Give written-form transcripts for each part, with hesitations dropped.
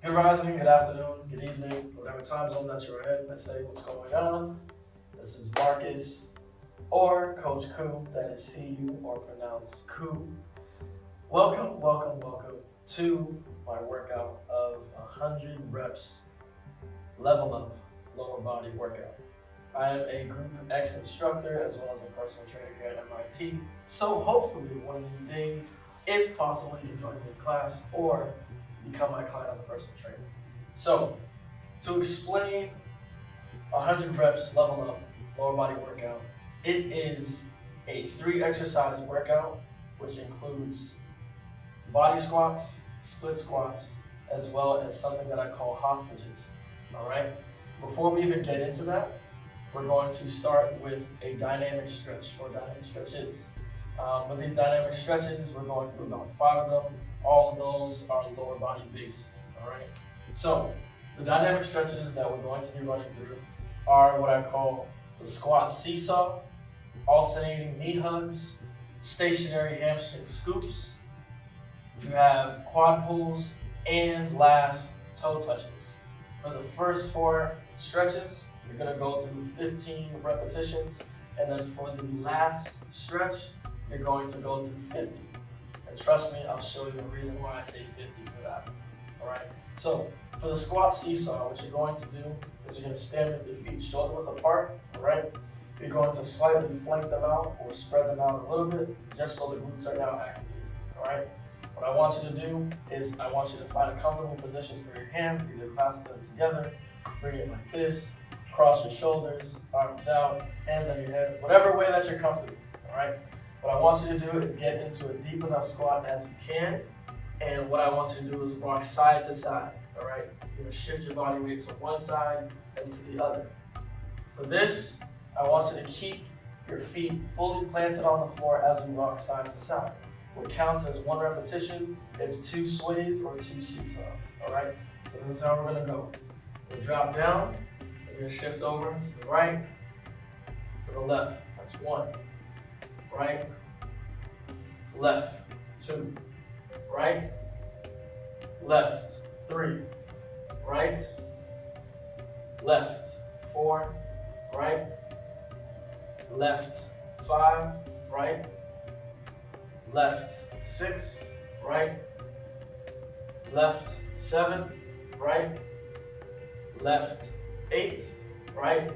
Good rising, good afternoon, good evening, whatever time zone that you're in. Let's say what's going on. This is Marcus or Coach Koo, that is CU or pronounced Koo. Welcome to my workout of 100 reps level up lower body workout. I am a Group X instructor as well as a personal trainer here at MIT. So hopefully one of these days, if possible, you can join me in class or become my client as a personal trainer. So to explain 100 reps level up lower body workout, it is a 3 exercise workout which includes body squats, split squats, as well as something that I call hostages. All right. Before we even get into that, we're going to start with a dynamic stretch or dynamic stretches. With these dynamic stretches, we're going through about 5 of them. All of those are lower body based. All right. So the dynamic stretches that we're going to be running through are what I call the squat seesaw, alternating knee hugs, stationary hamstring scoops. You have quad pulls and last toe touches. For the first 4 stretches, you're going to go through 15 repetitions, and then for the last stretch, you're going to go through 50. And trust me, I'll show you the reason why I say 50 for that. All right. So for the squat seesaw, what you're going to do is you're going to stand with your feet shoulder width apart. All right. You're going to slightly flank them out or spread them out a little bit, just so the glutes are now activated. All right. What I want you to do is I want you to find a comfortable position for your hands, either clasp them together, bring it like this, cross your shoulders, arms out, hands on your head, whatever way that you're comfortable. All right. What I want you to do is get into a deep enough squat as you can, and what I want you to do is rock side to side. All right. You're gonna shift your body weight to one side and to the other. For this, I want you to keep your feet fully planted on the floor as we rock side to side. What counts as 1 repetition is 2 sways or 2 seesaws. All right. So this is how we're gonna go. We'll drop down. We're gonna shift over to the right, to the left. That's 1. Right, left, 2, right, left, 3, right, left, 4, right, left, 5, right, left, 6, right, left, 7, right, left, 8, right,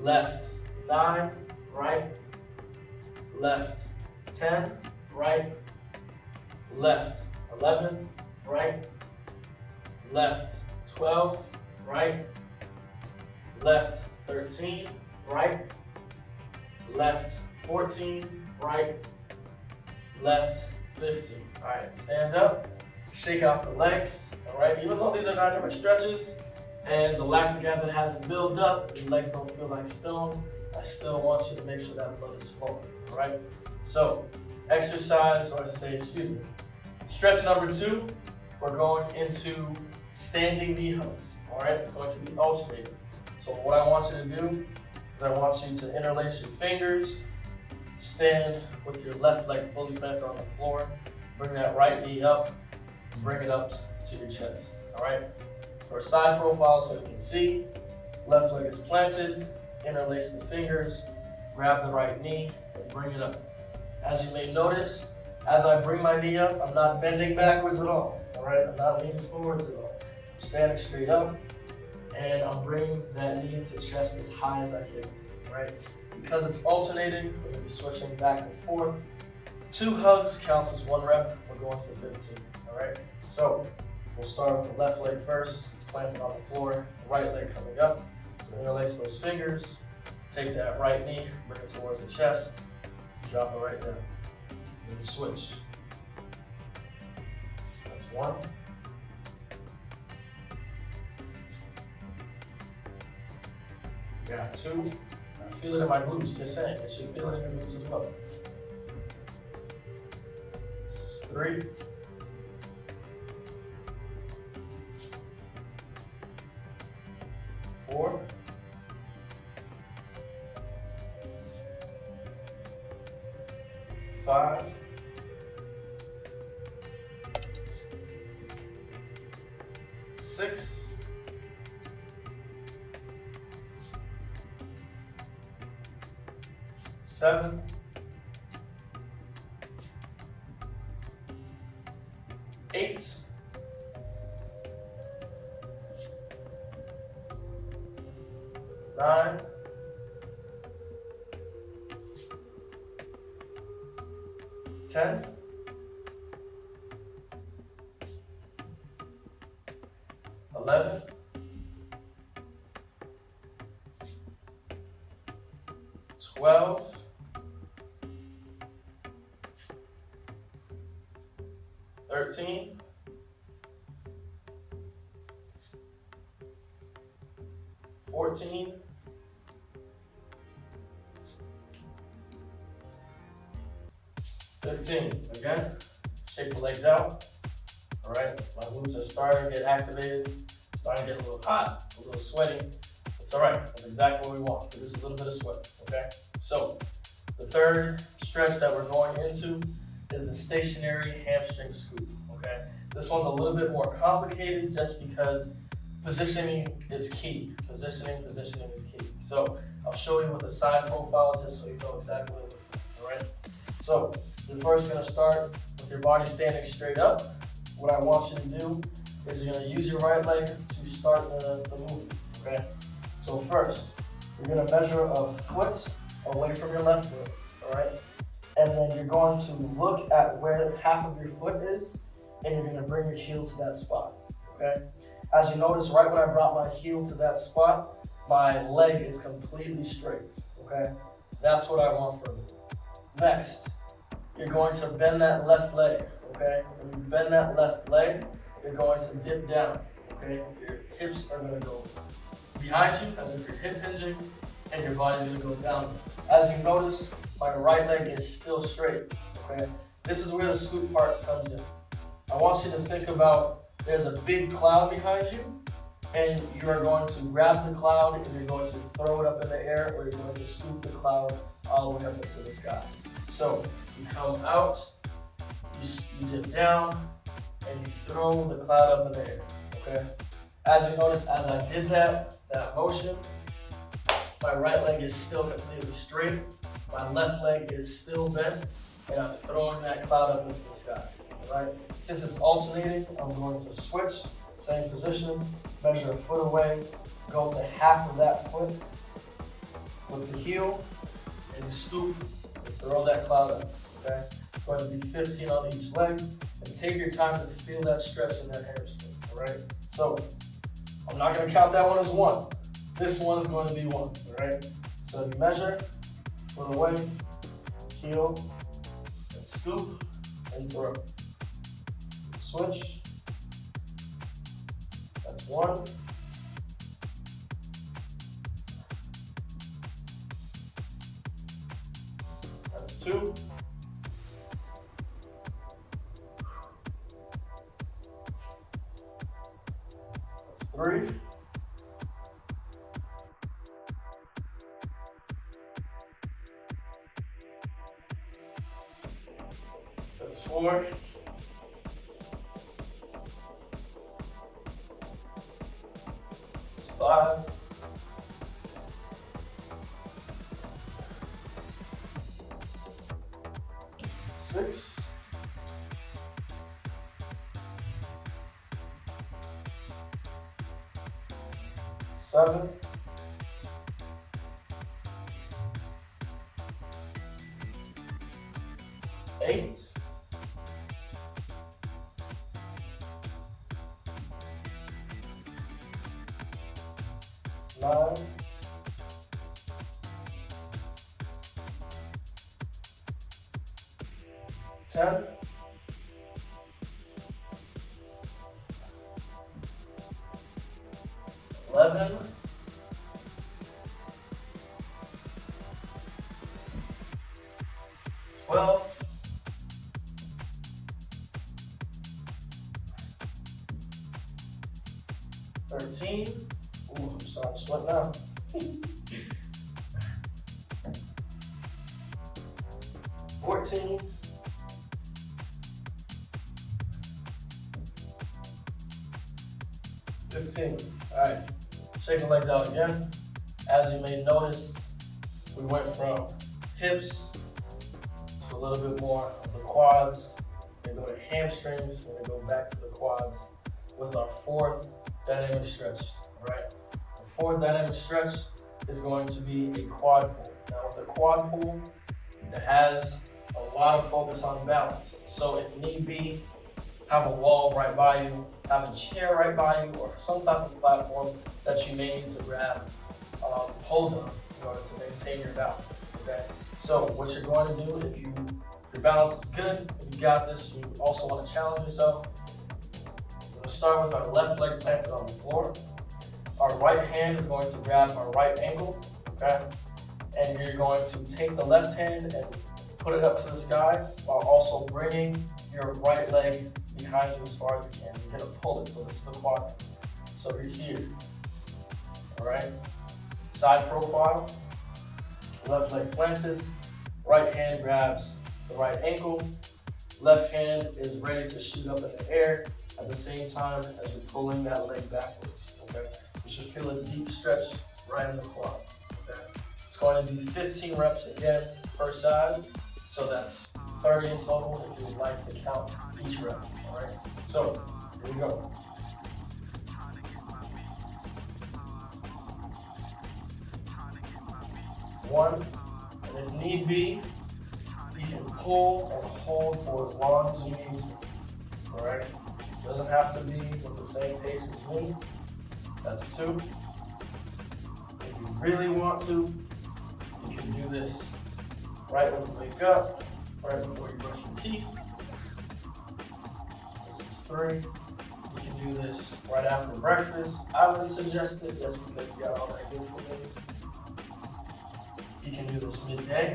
left, 9, right, left, 10, right, left, 11, right, left, 12, right, left, 13, right, left, 14, right, left, 15. All right, stand up, shake out the legs. All right, even though these are dynamic stretches and the lactic acid hasn't built up, the legs don't feel like stone, I still want you to make sure that blood is flowing. All right. So exercise, or to say, excuse me, stretch number 2, we're going into standing knee hugs. All right. It's going to be alternating. So what I want you to do is I want you to interlace your fingers, stand with your left leg fully planted on the floor, bring that right knee up, bring it up to your chest. All right. For a side profile, so you can see, left leg is planted, interlace the fingers, grab the right knee, and bring it up. As you may notice, as I bring my knee up, I'm not bending backwards at all. All right, I'm not leaning forwards at all. I'm standing straight up, and I'm bringing that knee to chest as high as I can. All right, because it's alternating, we're gonna be switching back and forth. 2 hugs counts as 1 rep. We're going to 15. All right, so we'll start with the left leg first, planted on the floor, the right leg coming up. So interlace those fingers, take that right knee, bring it towards the chest, drop it right down. And switch. That's 1. Got 2. I feel it in my glutes, just saying. I should feel it in your glutes as well. This is 3. 4. 5, 6, 7, 8, 9, 10, 11, 12, 13, 14, 15. Again, shake the legs out. All right, my glutes are starting to get activated, starting to get a little hot, a little sweaty. It's all right, that's exactly what we want. This is a little bit of sweat, okay? So the third stretch that we're going into is the stationary hamstring scoop, okay? This one's a little bit more complicated just because positioning is key. Positioning is key. So I'll show you with a side profile just so you know exactly what it looks like, all right? So you're first gonna start with your body standing straight up. What I want you to do is you're gonna use your right leg to start the movement, okay? So first, you're gonna measure a foot away from your left foot, all right? And then you're going to look at where half of your foot is, and you're gonna bring your heel to that spot, okay? As you notice, right when I brought my heel to that spot, my leg is completely straight, okay? That's what I want from you. Next, you're going to bend that left leg, okay? When you bend that left leg, you're going to dip down, okay? Your hips are gonna go behind you as if you're hip hinging, and your body's gonna go downwards. As you notice, my right leg is still straight, okay? This is where the scoop part comes in. I want you to think about there's a big cloud behind you, and you are going to grab the cloud and you're going to throw it up in the air, or you're going to scoop the cloud all the way up into the sky. So you come out, you dip down, and you throw the cloud up in the air, okay? As you notice, as I did that motion, my right leg is still completely straight, my left leg is still bent, and I'm throwing that cloud up into the sky, all right? Since it's alternating, I'm going to switch, same position, measure a foot away, go to half of that foot with the heel, and you scoop and throw that cloud up, okay? It's going to be 15 on each leg, and take your time to feel that stretch in that hamstring, all right? So, I'm not gonna count that one as one. This one is going to be one, all right? So you measure, foot away, heel, and scoop, and throw. Switch. That's one. That's two. That's three. That's four. That's 5. 6. 7. 8. 9. 10. 11. 12. 13. Ooh, I'm starting to sweat now. 14. 15. 15. All right, shake the legs out again. As you may notice, we went from hips to a little bit more of the quads. We're going to go to hamstrings. We're going to go back to the quads with our fourth dynamic stretch. All right, the fourth dynamic stretch is going to be a quad pull. Now with the quad pull, it has a lot of focus on balance. So if need be, have a wall right by you, have a chair right by you, or some type of platform that you may need to grab hold on in order to maintain your balance. Okay. So what you're going to do, if your balance is good, if you got this, you also want to challenge yourself. We're going to start with our left leg planted on the floor. Our right hand is going to grab our right ankle. Okay. And you're going to take the left hand and put it up to the sky while also bringing your right leg behind you as far as you can. You're going to pull it, so this is the quad. So you're here, all right? Side profile, left leg planted, right hand grabs the right ankle, left hand is ready to shoot up in the air at the same time as you're pulling that leg backwards, okay? You should feel a deep stretch right in the quad, okay? It's going to be 15 reps again per side, so that's 30 in total if you would like to count each rep, all right? So, here we go. One, and if need be, you can pull and hold for as long as you need to, all right? It doesn't have to be with the same pace as me. That's 2. If you really want to, you can do this right when you wake up, right before you brush your teeth. This is 3. You can do this right after breakfast. I would suggest it just because you got all that good for me. You can do this midday.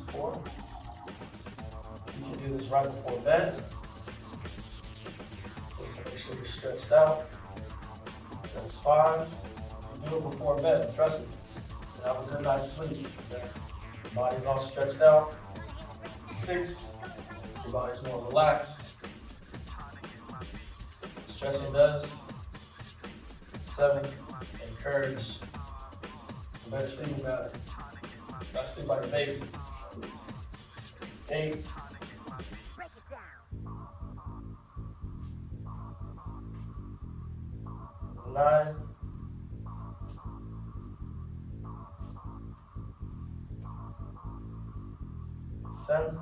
4. You can do this right before bed. Just to make sure you're stretched out. That's 5. You do it before bed, trust me. Have a good night's sleep. Okay? Your body's all stretched out. 6. Your body's more relaxed. Stretching does. 7. Encourage. You better sleep about it. You gotta sleep like a baby. 8. 9. 10.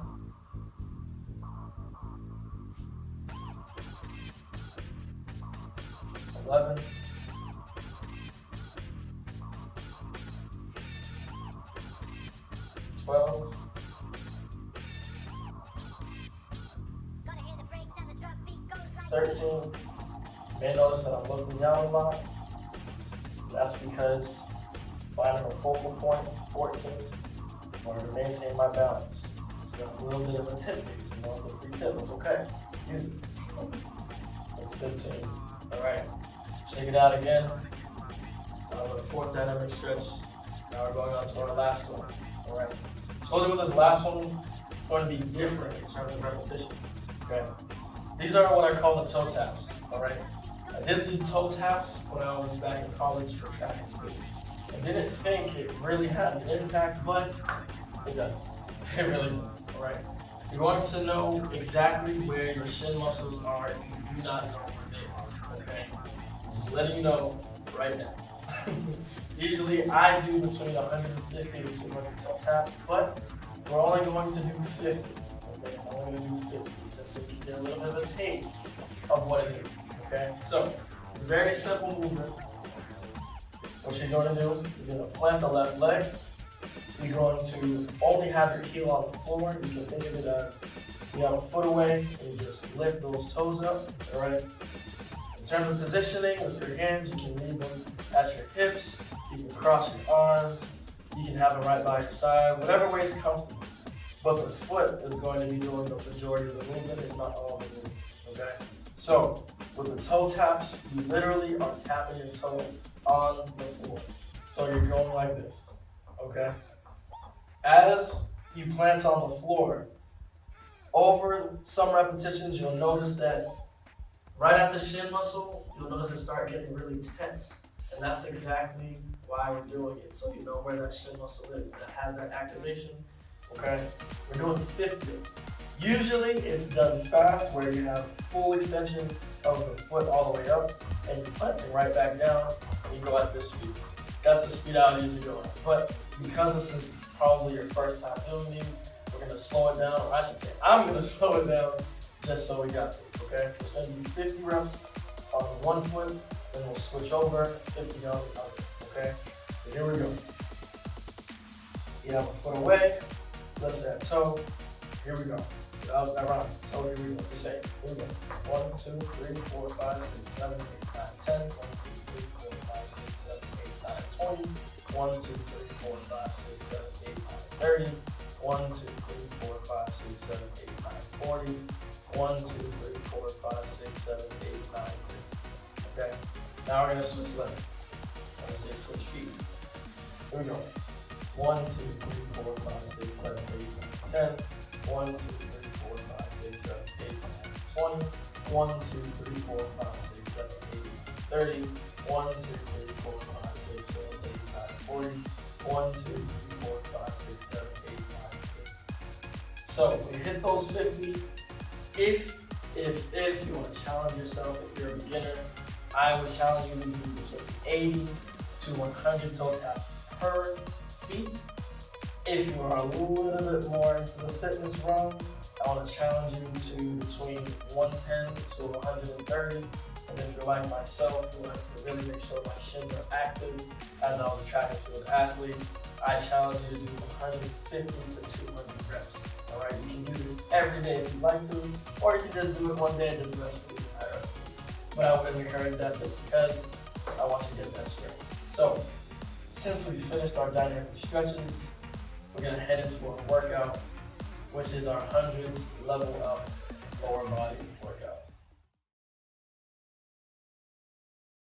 11. 12. 13. You may notice that I'm looking down a lot. That's because finding a focal point, 14, in order to maintain my balance. So that's a little bit of a tip. You know, it's a free tip. It's okay. Use it. That's 15. All right. Shake it out again. That was our fourth dynamic stretch. Now we're going on to our last one. All right. So with this last one, it's going to be different in terms of repetition. Okay. These are what I call the toe taps. All right. I did the toe taps when I was back in college for track and field. I didn't think it really had an impact, but it does. It really does. All right. You're going to know exactly where your shin muscles are if you do not know where they are. Okay. I'm just letting you know right now. Usually I do between 150 to 200 toe taps, but we're only going to do 50. Okay. I'm only going to do 50 just so you can get a little bit of a taste of what it is. Okay, so very simple movement. What you're going to do is you're going to plant the left leg. You're going to only have your heel on the floor. You can think of it as you have a foot away and you just lift those toes up. All right. In terms of positioning with your hands, you can leave them at your hips. You can cross your arms. You can have them right by your side, whatever way is comfortable. But the foot is going to be doing the majority of the movement, if not all of the movement. Okay. So with the toe taps, you literally are tapping your toe on the floor. So you're going like this, okay? As you plant on the floor, over some repetitions, you'll notice that Right at the shin muscle, you'll notice it start getting really tense. And that's exactly why we're doing it. So you know where that shin muscle is, that has that activation. Okay? We're doing 50. Usually it's done fast where you have full extension of the foot all the way up and you're punching right back down and you go at this speed. That's the speed I would usually go at. But because this is probably your first time doing these, we're gonna slow it down. Or I should say, I'm gonna slow it down just so we got this, okay? So it's gonna be 50 reps on one foot, then we'll switch over, 50 on the other, okay? So here we go. You have a foot away, lift that toe, here we go. Around, so here we go, just say, here we go. 1, 2, 3, 4, 5, 6, 7, 8, 9, 10, 1, 2, 3, 4, 5, 6, 7, 8, 9, 20, 1, 2, 3, 4, 5, 6, 7, 8, 9, 30, 1, 2, 3, 4, 5, 6, 7, 8, 9, 40, 1, 2, 3, 4, 5, 6, 7, 8, 9, 3. Okay, now we're gonna switch legs. I'm gonna say switch feet. Here we go. 1, 2, 3, 4, 5, 6, 7, 8, 9, 10, 1, 2, 3, 4, 5, 6, 7, 8, 9, 20, 1, 2, 3, 4, 5, 6, 7, 8, 9, 30, 1, 2, 3, 4, 5, 6, 7, 8, 9, 40, 1, 2, 3, 4, 5, 6, 7, 8, 9, 50. So when you hit those 50, if you want to challenge yourself, if you're a beginner, I would challenge you to do between 80 to 100 toe taps per feet. If you are a little bit more into the fitness realm, I want to challenge you to between 110 to 130. And if you're like myself, who likes to really make sure my shins are active as I was a track and field athlete, I challenge you to do 150 to 200 reps. All right, you can do this every day if you'd like to, or you can just do it one day and just rest for the entire rest. But I would encourage that just because I want you to get that strength. So, since we finished our dynamic stretches, we're gonna head into our workout, which is our 100s level up lower body